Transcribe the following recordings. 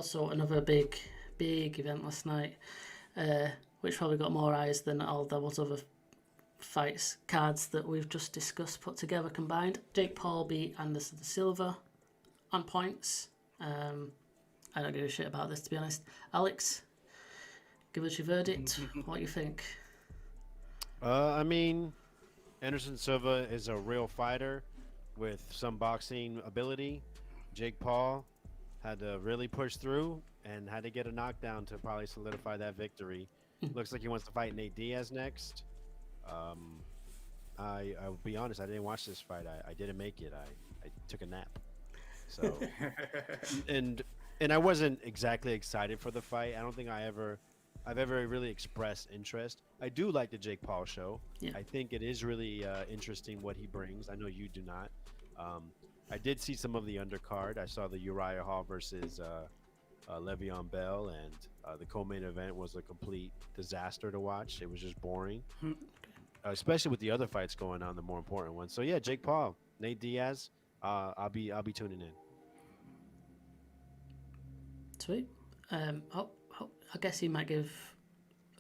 also another big event last night, which probably got more eyes than all those other fights cards that we've just discussed put together combined. Jake Paul beat Anderson Silva on points. I don't give a shit about this, to be honest. Alex, give us your verdict. What do you think? I mean, Anderson Silva is a real fighter with some boxing ability. Jake Paul had to really push through and had to get a knockdown to probably solidify that victory. Looks like he wants to fight Nate Diaz next. Um, I'll be honest, I didn't watch this fight. I didn't make it. I took a nap. So and and I wasn't exactly excited for the fight. I don't think I've ever really expressed interest. I do like the Jake Paul show. Yeah. I think it is really interesting what he brings. I know you do not. Um, I did see some of the undercard. I saw the Uriah Hall versus Le'Veon Bell, and the co-main event was a complete disaster to watch. It was just boring, especially with the other fights going on, the more important ones. So yeah, Jake Paul, Nate Diaz. I'll be tuning in. Sweet. I guess he might give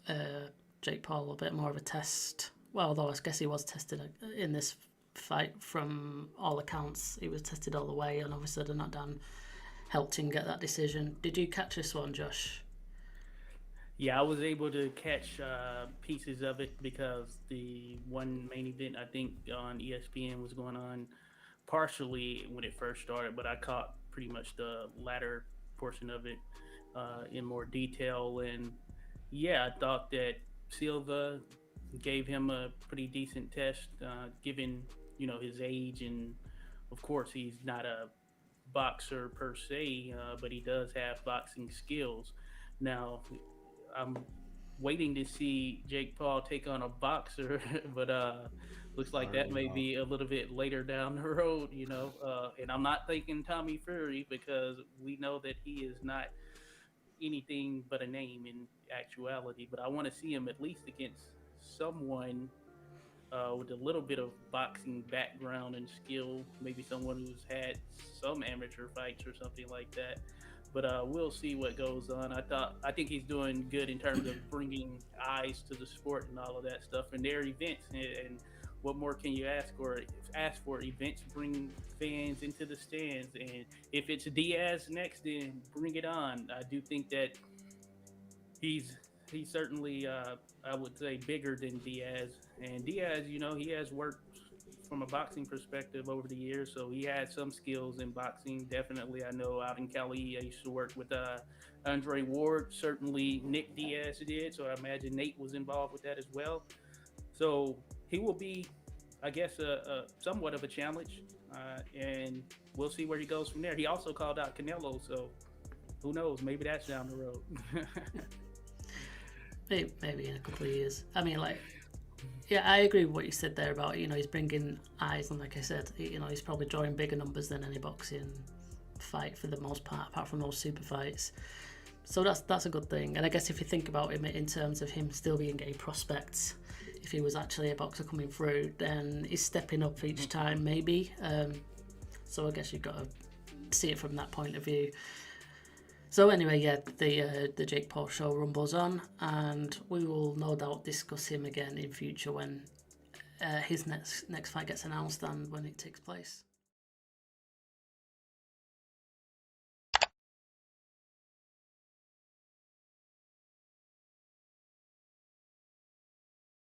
uh, Jake Paul a bit more of a test. Well, although I guess he was tested in this fight from all accounts. He was tested all the way, and obviously the knockdown helped him get that decision. Did you catch this one, Josh? Yeah, I was able to catch pieces of it because the one main event I think on ESPN was going on partially when it first started, but I caught pretty much the latter portion of it in more detail. And yeah, I thought that Silva gave him a pretty decent test, given his age, and of course he's not a boxer per se, but he does have boxing skills. Now, I'm waiting to see Jake Paul take on a boxer, but looks like that may be a little bit later down the road, And I'm not thinking Tommy Fury because we know that he is not anything but a name in actuality. But I want to see him at least against someone with a little bit of boxing background and skill, maybe someone who's had some amateur fights or something like that. But we'll see what goes on. I think he's doing good in terms of bringing eyes to the sport and all of that stuff. And their events, and what more can you ask for? Events bring fans into the stands, and if it's Diaz next, then bring it on. I do think that he's he's certainly I would say bigger than Diaz. And Diaz, he has worked from a boxing perspective over the years, so he had some skills in boxing. Definitely, I know out in Cali, I used to work with Andre Ward. Certainly, Nick Diaz did, so I imagine Nate was involved with that as well. So he will be, I guess, a somewhat of a challenge, and we'll see where he goes from there. He also called out Canelo, so who knows? Maybe that's down the road. Maybe in a couple of years. I mean, like, yeah, I agree with what you said there about, he's bringing eyes, and like I said, he's probably drawing bigger numbers than any boxing fight for the most part, apart from those super fights. So that's a good thing. And I guess if you think about him in terms of him still being a prospect, if he was actually a boxer coming through, then he's stepping up each time, maybe. So I guess you've got to see it from that point of view. So anyway, yeah, the Jake Paul show rumbles on, and we will no doubt discuss him again in future when his next fight gets announced and when it takes place.